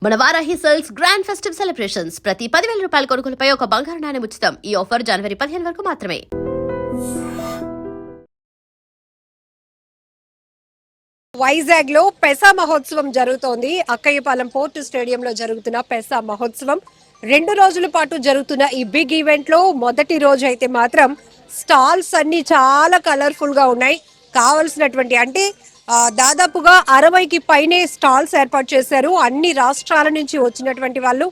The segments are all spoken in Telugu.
మన Varahi sales grand festive celebrations ప్రతి 10,000 రూపాయల కొనుగోలుపై ఒక బంగారు నాణెం ఉచితం. ఈ ఆఫర్ జనవరి 15 వరకు మాత్రమే. వైజాగ్ లో పెసా మహోత్సవం జరుగుతోంది. అక్కయ్యపాలెం పోర్టు స్టేడియంలో జరుగుతున్న పెసా మహోత్సవం 2 రోజుల పాటు జరుగుతున్న ఈ బిగ్ ఈవెంట్ లో మొదటి రోజు అయితే మాత్రం స్టాల్స్ అన్ని చాలా కలర్ఫుల్ గా ఉన్నాయి. కావలసినటువంటి అంటే దాదాపుగా 60కి పైనే స్టాల్స్ ఏర్పాటు చేశారు. అన్ని రాష్ట్రాల నుంచి వచ్చినటువంటి వాళ్ళు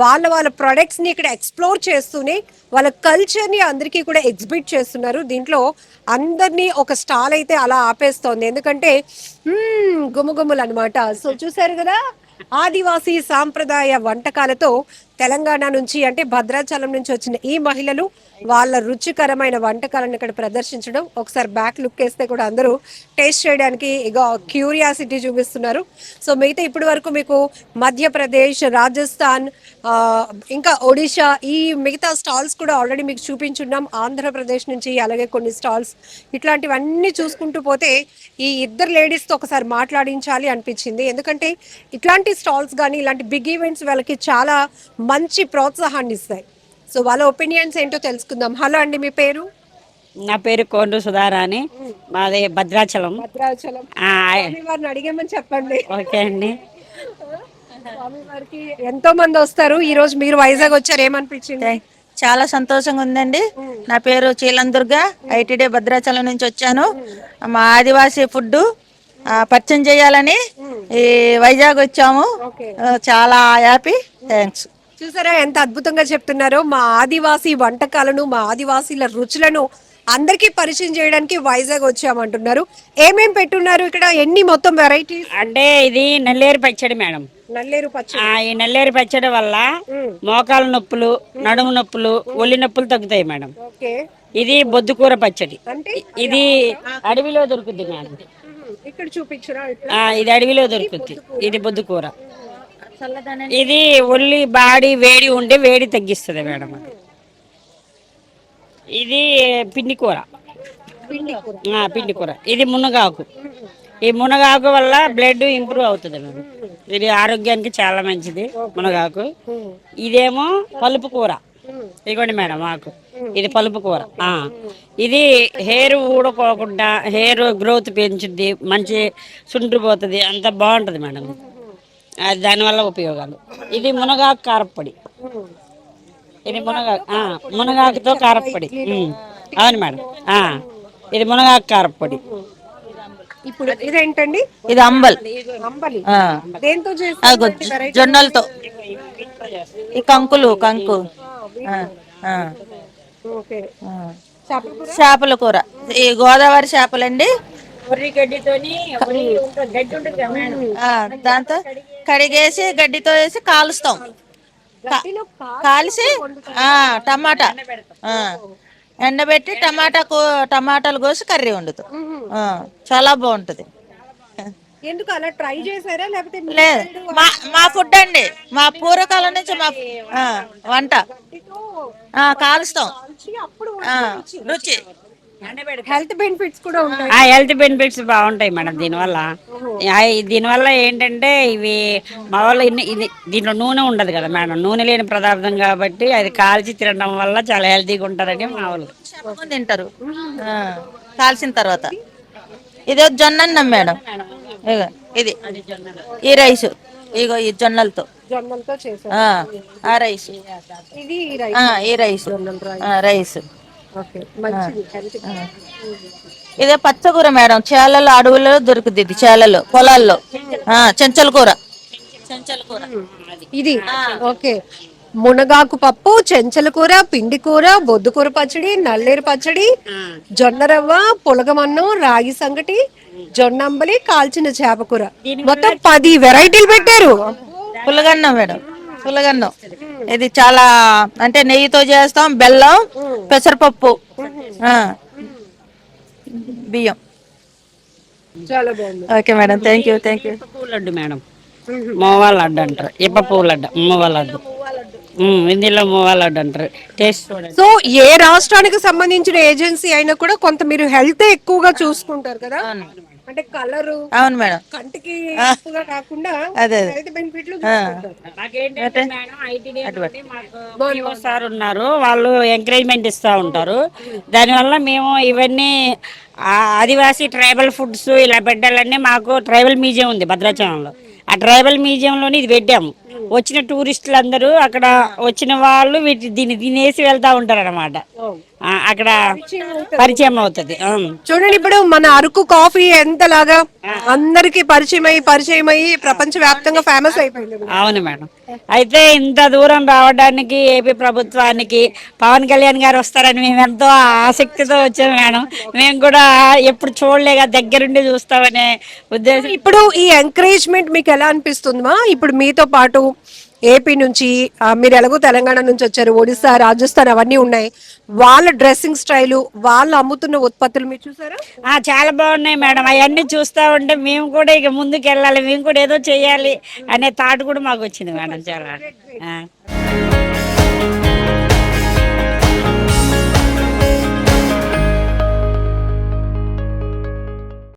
వాళ్ళ ప్రొడక్ట్స్ ని ఇక్కడ ఎక్స్ప్లోర్ చేస్తూనే వాళ్ళ కల్చర్ ని అందరికీ కూడా ఎగ్జిబిట్ చేస్తున్నారు. దీంట్లో అందరినీ ఒక స్టాల్ అయితే అలా ఆపేస్తోంది. ఎందుకంటే గుమగుమలు అనమాట. సో చూసారు కదా, ఆదివాసీ సాంప్రదాయ వంటకాలతో తెలంగాణ నుంచి అంటే భద్రాచలం నుంచి వచ్చిన ఈ మహిళలు వాళ్ళ రుచికరమైన వంటకాలను ఇక్కడ ప్రదర్శించడం. ఒకసారి బ్యాక్ లుక్ వేస్తే కూడా అందరూ టేస్ట్ చేయడానికి ఇక క్యూరియాసిటీ చూపిస్తున్నారు. సో మిగతా ఇప్పటి వరకు మీకు మధ్యప్రదేశ్, రాజస్థాన్, ఇంకా ఒడిషా ఈ మిగతా స్టాల్స్ కూడా ఆల్రెడీ మీకు చూపించున్నాం. ఆంధ్రప్రదేశ్ నుంచి అలాగే కొన్ని స్టాల్స్ ఇట్లాంటివన్నీ చూసుకుంటూ పోతే ఈ ఇద్దరు లేడీస్తో ఒకసారి మాట్లాడించాలి అనిపించింది. ఎందుకంటే ఇట్లాంటి స్టాల్స్ కానీ ఇలాంటి బిగ్ ఈవెంట్స్ వాళ్ళకి చాలా మంచి ప్రోత్సాహాన్ని ఇస్తాయి. సో వాళ్ళ ఒపీనియన్స్ ఏంటో తెలుసుకుందాం. హలో అండి, మీ పేరు? నా పేరు కోండ్రు సుధారాణి, మాది భద్రాచలం. భద్రాచలం వారిని అడిగామని చెప్పండి. ఓకే అండి. స్వామివారికి ఎంతో మంది వస్తారు. ఈ రోజు మీరు వైజాగ్ వచ్చారు, ఏమనిపించింది? చాలా సంతోషంగా ఉందండి. నా పేరు చీలందుర్గా, ఐటీడీ భద్రాచలం నుంచి వచ్చాను. మా ఆదివాసీ ఫుడ్ పరిచయం చేయాలని ఈ వైజాగ్ వచ్చాము. చాలా హ్యాపీ, థ్యాంక్స్. చూసారా ఎంత అద్భుతంగా చెప్తున్నారో. మా ఆదివాసీ వంటకాలను, మా ఆదివాసీల రుచులను అందరికీ పరిచయం చేయడానికి వైజాగ్ వచ్చామంటున్నారు. ఏమేం పెట్టున్నారు ఇక్కడ? ఎన్ని మొత్తం వెరైటీస్? అంటే ఇది నల్లేరు పచ్చడి మేడం. నల్లేరు పచ్చడి. ఈ నల్లేరు పచ్చడి వల్ల మోకాలు నొప్పులు, నడుము నొప్పులు, ఒళ్ళు నొప్పులు తగ్గుతాయి మేడం. ఇది బొద్దుకూర పచ్చడి. ఇది అడవిలో దొరుకుద్ది మేడం. ఇక్కడ చూపించరా? ఇది అడవిలో దొరుకుద్ది. ఇది బొద్దుకూర. ఇది ఒళ్ళి బాడీ వేడి ఉండి వేడి తగ్గిస్తుంది మేడం. ఇది పిండి కూర. పిండి కూర. ఇది మునగాకు. ఈ మునగాకు వల్ల బ్లడ్ ఇంప్రూవ్ అవుతుంది మేడం. ఇది ఆరోగ్యానికి చాలా మంచిది మునగాకు. ఇదేమో పలుపు కూర. ఇదిగోండి మేడం ఆకు. ఇది పలుపు కూర. ఇది హెయిర్ ఊడుకోకుండా హెయిర్ గ్రోత్ పెంచుద్ది, మంచి సుండ్రిపోతుంది, అంత బాగుంటుంది మేడం. అది దానివల్ల ఉపయోగాలు. ఇది మునగాకు కారప్పొడి. ఇది మునగాకుతో కారప్పొడి. అవును మేడం. ఇది మునగాకు కారప్పొడి. ఇప్పుడు ఇదేంటండి? ఇది అంబలి. దేంతో జొన్నలతో. ఈ కంకు చేపల కూర. ఈ గోదావరి చేపలండి. దాంతో కడిగేసి గడ్డితో వేసి కాలుస్తాం. కాల్చి టమాటా ఎండబెట్టి టమాటాలు కోసి కర్రీ వండుతాం. చాలా బాగుంటది. ఎందుకు అలా ట్రై చేశారా? లేకపోతే లేదు, మా ఫుడ్ అండి. మా పూర్వకాలం నుంచి మా వంట కాలుస్తాం. రుచి. హెల్త్ బెనిఫిట్స్ కూడా ఉంటాయి. హెల్త్ బెనిఫిట్స్ బాగుంటాయి మేడం దీనివల్ల ఏంటంటే ఇవి మా వాళ్ళు దీంట్లో నూనె ఉండదు కదా మేడం. నూనె లేని పదార్థం కాబట్టి అది కాల్చి తినడం వల్ల చాలా హెల్తీగా ఉంటారని మా వాళ్ళు తింటారు కాల్చిన తర్వాత. ఇదో జొన్న అన్నం మేడం. ఇది ఈ రైస్. ఇగో ఈ జొన్నలతో చేశారు ఆ రైస్. ఈ రైస్ రైస్. ఇదే పచ్చకూర మేడం. చేలలో అడవులలో దొరుకుతుంది. ఇది చేలలో పొలాల్లో చెంచల కూర. ఇది ఓకే. మునగాకు పప్పు, చెంచల కూర, పిండి కూర, బొద్దుకూర పచ్చడి, నల్లేరు పచ్చడి, జొన్న రవ్వ, పులగమన్నం, రాగి సంగటి, జొన్నంబలి, కాల్చిన చేపకూర. మొత్తం 10 వెరైటీలు పెట్టారు. పులగన్నం మేడం. పులగన్నం ఇది చాలా అంటే నెయ్యితో చేస్తాం. బెల్లం, పెసరపప్పు, బియ్యం. చాలా బాగుంది. Okay madam, thank you. పువ్వు లడ్డు మేడం. మోవా లడ్డు అంటారు. ఇప్ప పువ్వు లడ్డు, మోవా లడ్డు. హిందీలో మోవా లడ్డు అంటారు. టేస్ట్ చూడండి. సో ఏ రాష్ట్రానికి సంబంధించిన ఏజెన్సీ అయినా కూడా కొంత మీరు హెల్త్ ఎక్కువగా చూసుకుంటారు కదా. అంటే కలరు అవును మేడం. కంటికి ఎక్కువగా కాకుండా అదే అదే. హెల్త్ బెనిఫిట్లు మాకేంటంటే మేడం ఐటీడీ నుండి మాకు PO సార్ ఉన్నారు, వాళ్ళు ఎంకరేజ్మెంట్ ఇస్తూ ఉంటారు. దానివల్ల మేము ఇవన్నీ ఆదివాసీ ట్రైబల్ ఫుడ్స్ ఇలా పెట్టాలని మాకు ట్రైబల్ మ్యూజియం ఉంది భద్రాచలంలో. ఆ ట్రైబల్ మ్యూజియంలోని ఇది పెట్టాము. వచ్చిన టూరిస్టులు అందరూ అక్కడ వచ్చిన వాళ్ళు దీన్ని తినేసి వెళ్తా ఉంటారు అనమాట. అక్కడ పరిచయం అవుతుంది. చూడండి, ఇప్పుడు మన అరకు కాఫీ ఎంతలాగా అందరికి పరిచయం అయ్యి ప్రపంచ వ్యాప్తంగా ఫేమస్ అయిపోయింది. అవును మేడం. అయితే ఇంత దూరం రావడానికి ఏపీ ప్రభుత్వానికి పవన్ కళ్యాణ్ గారు వస్తారని మేము ఎంతో ఆసక్తితో వచ్చాము మేడం. మేము కూడా ఎప్పుడు చూడలేక దగ్గరుండి చూస్తామనే ఉద్దేశం. ఇప్పుడు ఈ ఎంకరేజ్మెంట్ మీకు ఎలా అనిపిస్తుందా? ఇప్పుడు మీతో పాటు ఏపీ నుంచి మీరు ఎలాగో తెలంగాణ నుంచి వచ్చారు, ఒడిస్సా, రాజస్థాన్ అవన్నీ ఉన్నాయి. వాళ్ళ డ్రెస్సింగ్ స్టైలు, వాళ్ళు అమ్ముతున్న ఉత్పత్తులు మీరు చూసారా? చాలా బాగున్నాయి మేడం. అవన్నీ చూస్తా ఉంటే మేము కూడా ఇక ముందుకు వెళ్ళాలి, మేము కూడా ఏదో చేయాలి అనే థాట్ కూడా మాకు వచ్చింది మేడం. చాలా